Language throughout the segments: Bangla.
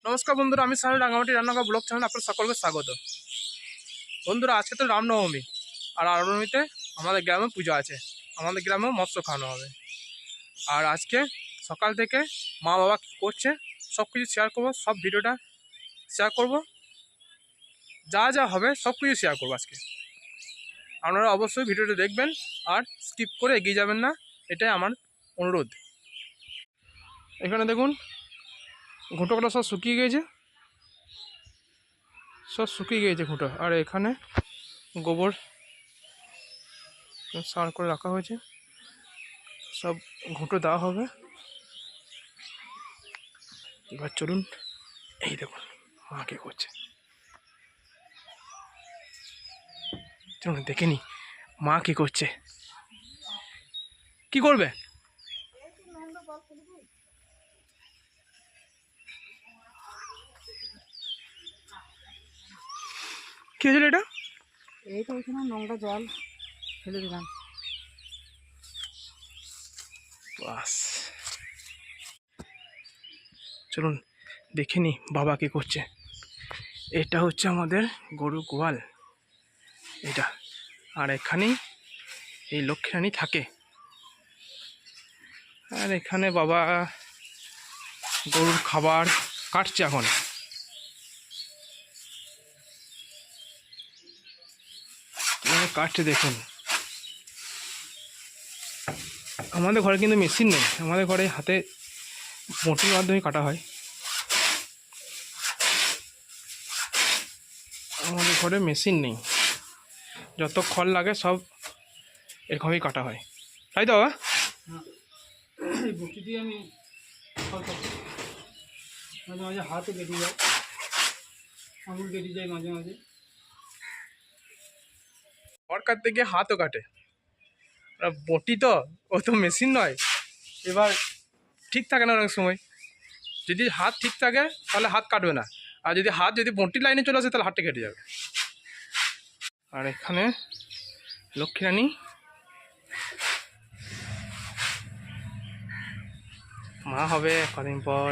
নমস্কার বন্ধুরা, আমি সাহেব রাঙামাটি রান্নাঘর ব্লগ চ্যানেল আপনার সকলকে স্বাগত। বন্ধুরা, আজকে তো রামনবমী, আর রামনবমীতে আমাদের গ্রামে পুজো আছে। আমাদের গ্রামেও মৎস্য খাওয়ানো হবে। আর আজকে সকাল থেকে মা বাবা কী করছে সব কিছু শেয়ার করবো, সব ভিডিওটা শেয়ার করব, যা যা হবে সব কিছু শেয়ার করবো আজকে। আপনারা অবশ্যই ভিডিওটা দেখবেন আর স্কিপ করে এগিয়ে যাবেন না, এটাই আমার অনুরোধ। এখানে দেখুন ঘুঁটোগুলো সব শুকিয়ে গিয়েছে, ঘুঁটো। আর এখানে গোবর সার করে রাখা হয়েছে, সব ঘুঁটো দেওয়া হবে। এবার চলুন, এই দেখুন মা কে করছে, চলুন দেখে নি মা কি করছে। কি করবে? কি হয়েছিল এটা? এই তো ওইখানে নোংরা জল ফেলে দিলাম। বাস, চলুন দেখে নি বাবা কি করছে। এটা হচ্ছে আমাদের গরু গোয়াল এটা, আর এখানেই এই লক্ষ্মী রানী থাকে। আর এখানে বাবা গরুর খাবার কাটছে এখন। কাটছে দেখুন। আমাদের ঘরে কিন্তু মেশিন নেই, আমাদের ঘরে হাতে বটির মাধ্যমে কাটা হয়। আমাদের ঘরে মেশিন নেই, যত খড় লাগে সব এরকমই কাটা হয়, তাই তো বাবা? বটি দিয়ে আমি মাঝে মাঝে হাতও কেটে যায়, আঙুল কেটে যায় মাঝে মাঝে। খড় কাটতে গিয়ে হাতও কাটে, বটি তো, ও তো মেশিন নয়। এবার ঠিক থাকে না অনেক সময়, যদি হাত ঠিক থাকে তাহলে হাত কাটবে না, আর যদি হাত বটির লাইনে চলে আসে তাহলে হাতটা কেটে যাবে। আর এখানে লক্ষ্মী রানী মা হবে কদিন পর,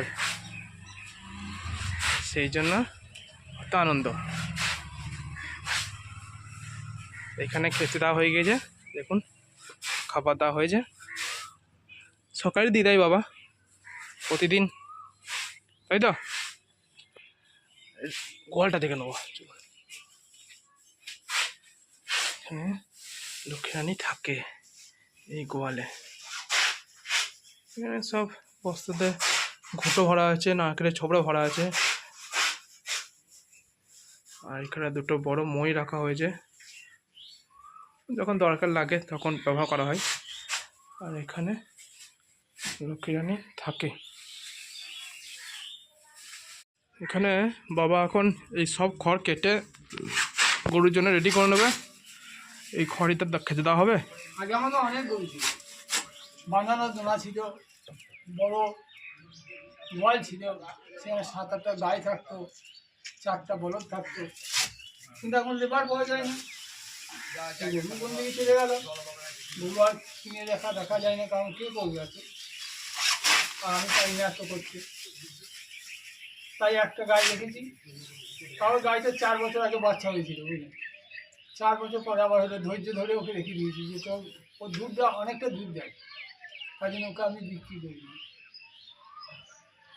সেই জন্য কত আনন্দ। এখানে খেতে দেওয়া হয়ে গেছে, দেখুন খাবার দেওয়া হয়েছে। সকালে দিয়ে দেয় বাবা প্রতিদিন, তাই তো? গোয়ালটা দেখে নেবো। এখানে লক্ষ্মী রানী থাকে এই গোয়ালে। এখানে সব বস্তাতে ঘুঁটো ভরা আছে, নারকেলের ছোবড়া ভরা আছে। আর এখানে দুটো বড় মই রাখা হয়েছে, যখন দরকার লাগে তখন ব্যবহার করা হয়। আর এখানে লক্ষ্মী রানী থাকে। এখানে বাবা এখন এই সব খড় কেটে গরুর জন্য রেডি করে নেবে। এই খড়িটা খেতে দেওয়া হবে। আগে আমাদের অনেক গরু ছিল, বাঁধানো দোলা ছিল, বড় গোয়াল ছিল, সেখানে 7-8টা গাই থাকতো, 4টা বলদ থাকতো। কিন্তু এখন লেবার পাওয়া যায় না, গরু কোন দিকে চলে গেল। গরু আর কিনে দেখা যায় না, কারণ কে করবে এত, আর আমি চাই না এত করতে। তাই একটা গাই রেখেছি, তাও গাইটা 4 বছর আগে বাচ্চা হয়েছিল, বুঝলেন। 4 বছর পরে আবার হলে ধৈর্য ধরে ওকে রেখে দিয়েছি, যে তো ও দুধ দেয়, অনেকটা দুধ দেয়, তাই জন্য ওকে আমি বিক্রি করি না।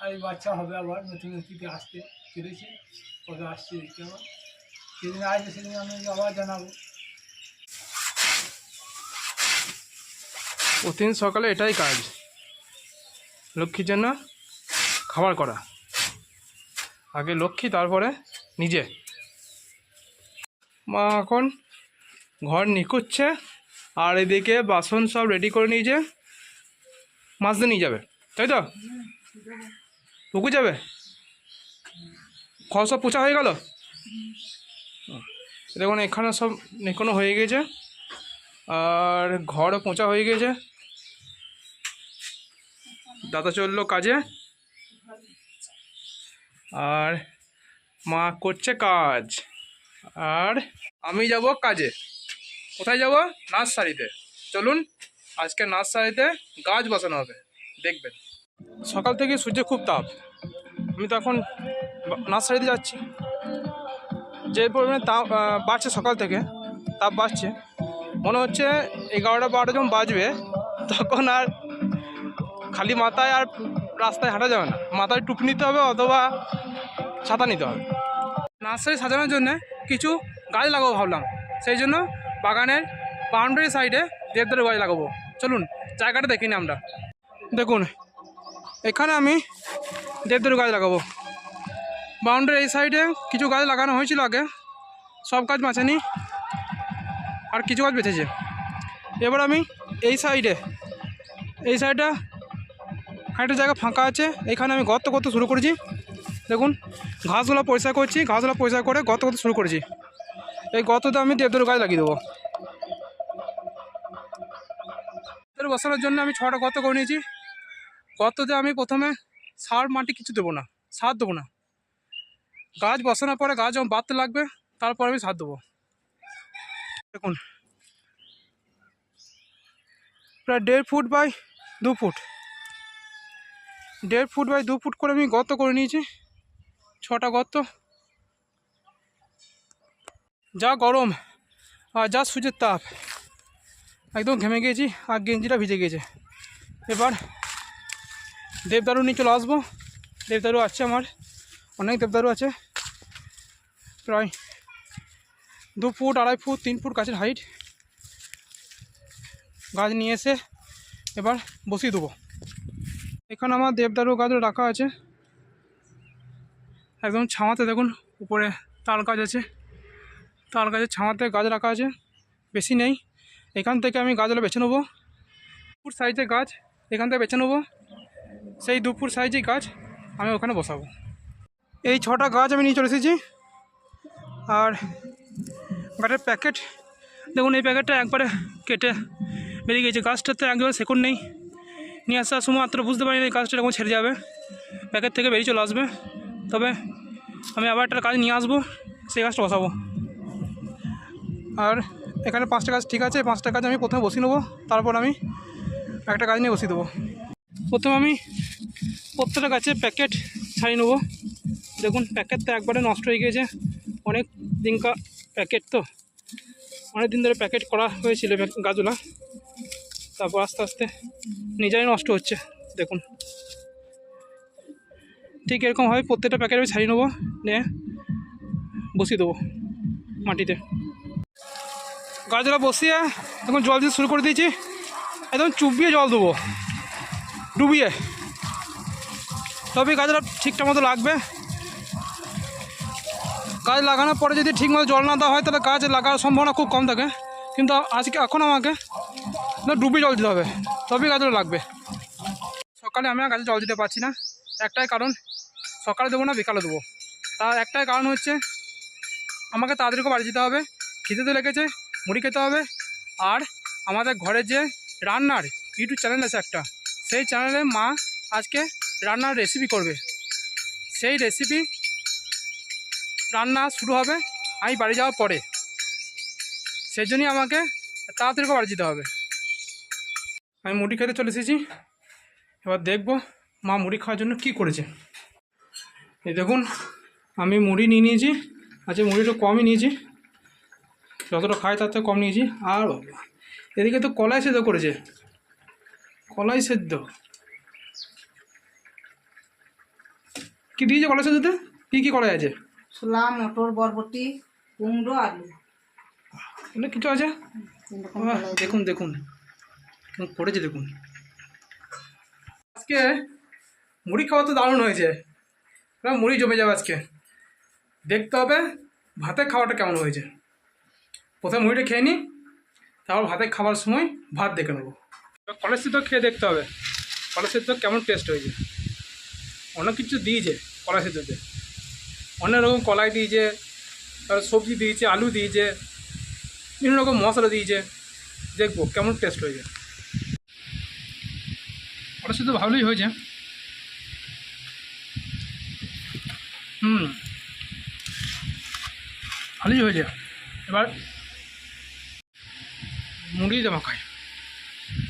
আর এই বাচ্চা হবে আবার নতুন আসতে চলেছে, কবে আসছে দেখতে আবার, সেদিন আসবে সেদিন আমি আবার জানাবো। প্রতিদিন সকালে এটাই কাজ, লক্ষ্মীর জন্য খাবার করা। আগে লক্ষ্মী, তারপরে নিজে। মা এখন ঘর নিকুচ্ছে, আর এদিকে বাসন সব রেডি করে নিয়েছে, মাছ দিয়ে নিয়ে যাবে, তাই তো? পুকুর যাবে, ঘর সব পোছা হয়ে গেল। দেখুন এখানে সব নিকোনো হয়ে গেছে, আর ঘরও পোঁচা হয়ে গেছে। দাদা চললো কাজে, আর মা করছে কাজ, আর আমি যাব কাজে। কোথায় যাব? নার্সারিতে। চলুন আজকে নার্সারিতে গাছ বসানো হবে, দেখবেন। সকাল থেকে সূর্যের খুব তাপ, আমি তো এখন নার্সারিতে যাচ্ছি। যে পরিমাণে তাপ বাড়ছে সকাল থেকে, তাপ বাড়ছে, মনে হচ্ছে 11টা-12টা যখন বাজবে তখন আর খালি মাথায় আর রাস্তায় হাঁটা যাবে না, মাথায় টুপি নিতে হবে অথবা ছাতা নিতে হবে। নার্সারি সাজানোর জন্য কিছু গাছ লাগাবো ভাবলাম, সেই জন্য বাগানের বাউন্ডারি সাইডে দেবদারু গাছ লাগাবো। চলুন জায়গাটা দেখিনি আমরা। দেখুন এখানে আমি দেবদারু গাছ লাগাবো। বাউন্ডারি এই সাইডে কিছু গাছ লাগানো হয়েছিল আগে, সব গাছ বাঁচেনি, আর কিছু গাছ বেঁচেছে। এবার আমি এই সাইডে একটা জায়গা ফাঁকা আছে, এখানে আমি গর্ত করতে শুরু করেছি। দেখুন ঘাসগুলো পরিষ্কার করছি, ঘাসগুলো পরিষ্কার করে গর্ত করতে শুরু করেছি। এই গর্ততে আমি দেবদারু গাছ লাগিয়ে দেবো। দেবদারু বসানোর জন্য আমি 6টা গর্ত করে নিয়েছি। গর্ততে আমি প্রথমে সার মাটি কিছু দেবো না, সার দেবো না। গাছ বসানোর পরে গাছ যখন বাড়তে লাগবে তারপর আমি সার দেবো। দেখুন প্রায় 1.5 foot by 2 foot, 1.5 foot by 2 foot করে আমি গর্ত করে নিয়েছি। 6টা গর্ত। যা গরম আর যা সূর্যের তাপ, একদম ঘেমে গিয়েছি আর গেঞ্জিটা ভিজে গিয়েছে। এবার দেবদারু নিয়ে চলে আসবো। দেবদারু আছে আমার, অনেক দেবদারু আছে, প্রায় 2 ফুট, 2.5 ফুট, 3 ফুট গাছের হাইট। গাছ নিয়ে এসে এবার বসিয়ে দেবো। এখানে আমার দেবদারু গাছ রাখা আছে একদম ছাওয়াতে। দেখুন উপরে তাল গাছ আছে, তাল গাছের ছাওয়াতে গাছ রাখা আছে, বেশি নেই। এখান থেকে আমি গাছগুলো বেছে নেবো। 2 ফুট সাইজের গাছ এখান থেকে বেছে নেবো, সেই 2 ফুট সাইজের গাছ আমি ওখানে বসাবো। এই 6টা গাছ আমি নিয়ে চলে এসেছি। আর গাছের প্যাকেট দেখুন, এই প্যাকেটটা একবারে কেটে বেরিয়ে গেছে। গাছটাতে একবারে শেকড় নেই, নিয়ে আসার সময় মাত্র বুঝতে পারিনি এই গাছটা এরকম ছেড়ে যাবে, প্যাকেট থেকে বেরিয়ে চলে আসবে। তবে আমি আবার একটা গাছ নিয়ে আসবো, সেই গাছটা বসাবো। আর এখানে 5টা গাছ ঠিক আছে, 5টা গাছ আমি প্রথমে বসিয়ে নেবো, তারপর আমি একটা গাছ নিয়ে বসিয়ে দেবো। প্রথমে আমি প্রত্যেকটা গাছের প্যাকেট ছাড়িয়ে নেবো। দেখুন প্যাকেটটা একবারে নষ্ট হয়ে গিয়েছে, অনেক দিনকার প্যাকেট, তো অনেক দিন ধরে প্যাকেট করা হয়েছিল গাছগুলা, তারপর আস্তে আস্তে নিজেরাই নষ্ট হচ্ছে। দেখুন ঠিক এরকম হয়, প্রত্যেকটা প্যাকেট আমি ছাড়িয়ে নেবো, নিয়ে বসিয়ে দেবো মাটিতে। গাছগুলো বসিয়ে এখন জল দিতে শুরু করে দিয়েছি। একদম চুবিয়ে জল দেবো, ডুবিয়ে, তবে গাছটা ঠিকঠাক মতো লাগবে। গাছ লাগানোর পরে যদি ঠিক মতো জল না দেওয়া হয় তাহলে গাছ লাগার সম্ভাবনা খুব কম থাকে, কিন্তু এখন আমাকে ডুবিয়ে জল দিতে হবে, তবেই গাছগুলো লাগবে। সকালে আমি আর গাছে জল দিতে পারছি না, একটাই কারণ, সকালে দেবো না বিকালে দেবো। তার একটাই কারণ হচ্ছে আমাকে তাড়াতাড়ি করে বাড়ি যেতে হবে, খিদে তো লেগেছে, মুড়ি খেতে হবে। আর আমাদের ঘরের যে রান্নার ইউটিউব চ্যানেল আছে একটা, সেই চ্যানেলে মা আজকে রান্নার রেসিপি করবে, সেই রেসিপি রান্না শুরু হবে আমি বাড়ি যাওয়ার পরে, সেই জন্যই আমাকে তাড়াতাড়ি করে বাড়ি যেতে হবে। আমি মুড়ি খেতে চলে এসেছি, এবার দেখব মা মুড়ি খাওয়ার জন্য কি করেছে। এই দেখুন আমি মুড়ি নিয়ে নিয়েছি, আচ্ছা মুড়িটা কমই নিয়েছি, যতটা খাই তার থেকে কম নিয়েছি। আর এদিকে তো কলাই সেদ্ধ করেছে, কলাই সেদ্ধ কি দিয়েছে কলাই সেদ্ধতে? কী কী কলাই আছে? ছোলা, মটর, বরবটি, কুমড়ো, আলু, অনেক কিছু আছে। দেখুন দেখুন করেছে, দেখুন আজকে মুড়ি খাওয়া তো দারুণ হয়েছে, মুড়ি জমে যাবে আজকে। দেখতে হবে ভাতে খাওয়াটা কেমন হয়েছে। প্রথমে মুড়িটা খেয়ে নিই, তারপর ভাতে খাবার সময় ভাত দেখে নেবো। কলাই সেদ্ধ খেয়ে দেখতে হবে কলাই সেদ্ধ কেমন টেস্ট হয়েছে। অনেক কিছু দিয়েছে কলাই সেদ্ধতে, অনেক রকম কলাই দিয়েছে, তারপর সবজি দিয়েছে, আলু দিয়েছে, বিভিন্ন রকম মশলা দিয়েছে। দেখবো কেমন টেস্ট হয়েছে। কলাই সেদ্ধ ভালোই হয়েছে। ভালোই হয়েছে। এবার মুড়ি দেওয়া খাই,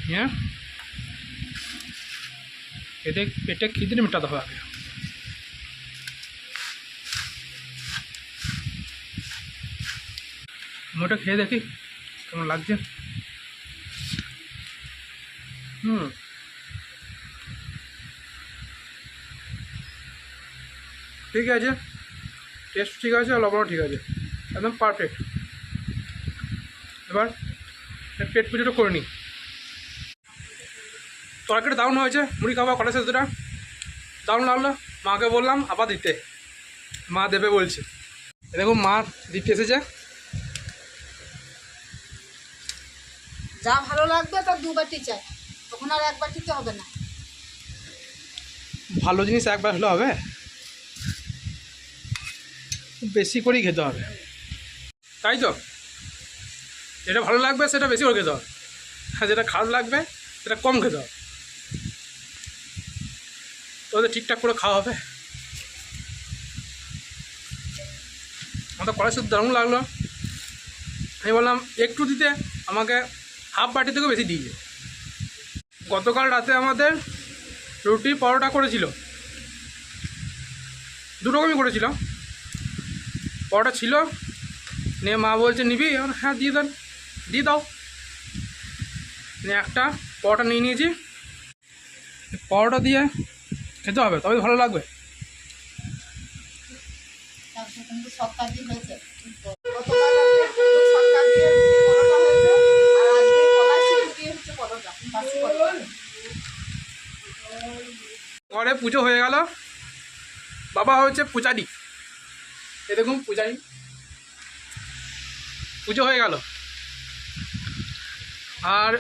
হ্যাঁ পেটে খিদে মেটাতে হবে আগে। ওটা খেয়ে দেখি কেমন লাগছে। ঠিক আছে, টেস্ট ঠিক আছে আর লবণও ঠিক আছে, একদম পারফেক্ট। এবার পেট পুজোটা করে নিই। তরকারিটা দারুণ হয়েছে, মুড়ি খাওয়া কটা সেদ্ধটা দারুণ লাগলো। মাকে বললাম আবার দিতে, মা দেবে বলছে। দেখুন মা দিতে এসেছে। যা ভালো লাগবে তার 2 বাটি চাই, তখন আর 1 বাটিতে হবে না। ভালো জিনিস একবার হলে হবে, বেশি করেই খেতে হবে, তাই তো? যেটা ভালো লাগবে সেটা বেশি করে খেতে হবে, আর যেটা খারাপ লাগবে সেটা কম খেতে হবে, তাহলে ঠিকঠাক করে খাওয়া হবে। আমাদের কড়াই শুধু দারুণ লাগলো। আমি বললাম একটু দিতে, আমাকে হাফ বাটি থেকে বেশি দিয়েছে। গতকাল রাতে আমাদের রুটি পরোটা করেছিল, 2 রকমই করেছিল। পরোটা ছিল, নিয়ে মা বলছে নিবি? হ্যাঁ দিয়ে দাও। নিয়ে একটা পরোটা নিয়ে নিয়েছি। পরোটা দিয়ে খেতে হবে, তবে ভালো লাগবে। কিন্তু সকালে হয়েছে, গতকাল রাতে সকাল দিয়ে পরোটা হয়েছে, আর আজকে কলাই সিদ্ধ দিয়ে হচ্ছে পরোটা, বাসি পরোটা। ঘরে পুজো হয়ে গেল, বাবা হচ্ছে পূজারি। এ দেখুন পূজারি, পুজো হয়ে গেল। আর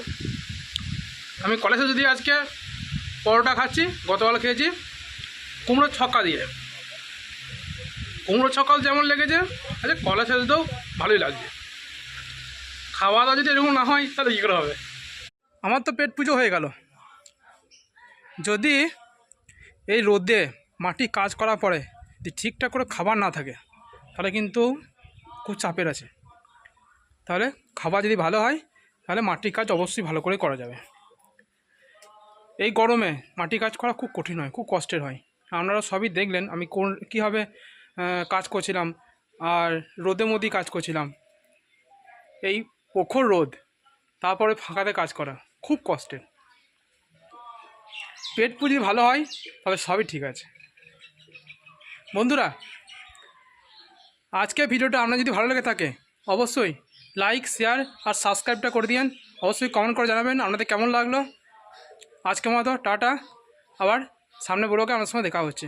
আমি কলেজে যদি আজকে পরোটা খাচ্ছি, গতকাল খেয়েছি কুমড়োর ছক্কা দিয়ে। কুমড়োর ছক্কা যেমন লেগেছে, আচ্ছা কলা সেদ্ধও ভালোই লাগছে। খাওয়া দাওয়া যদি এরকম না হয় তাহলে কী করে হবে? আমার তো পেট পুজো হয়ে গেল। যদি এই রোদে মাটি কাজ করার পরে যদি ঠিকঠাক করে খাবার না থাকে, তাহলে কিন্তু খুব চাপের আছে। তাহলে খাবার যদি ভালো হয়, তাহলে মাটির কাজ অবশ্যই ভালো করে করা যাবে। এই গরমে মাটি কাজ করা খুব কঠিন হয়, খুব কষ্টের হয়। আপনারা সবই দেখলেন আমি কীভাবে কাজ করছিলাম, আর রোদের মধ্যেই কাজ করছিলাম। এই প্রখর রোদ, তারপরে ফাঁকাতে কাজ করা খুব কষ্টের। পেট পুজি ভালো হয় তবে সবই ঠিক আছে। বন্ধুরা, আজকে ভিডিওটা আপনার যদি ভালো লেগে থাকে অবশ্যই লাইক, শেয়ার আর সাবস্ক্রাইবটা করে দিন। অবশ্যই কমেন্ট করে জানাবেন আপনাদের কেমন লাগলো। আজকের মতো টাটা, আবার সামনে ব্লগে আপনার সঙ্গে দেখা হচ্ছে।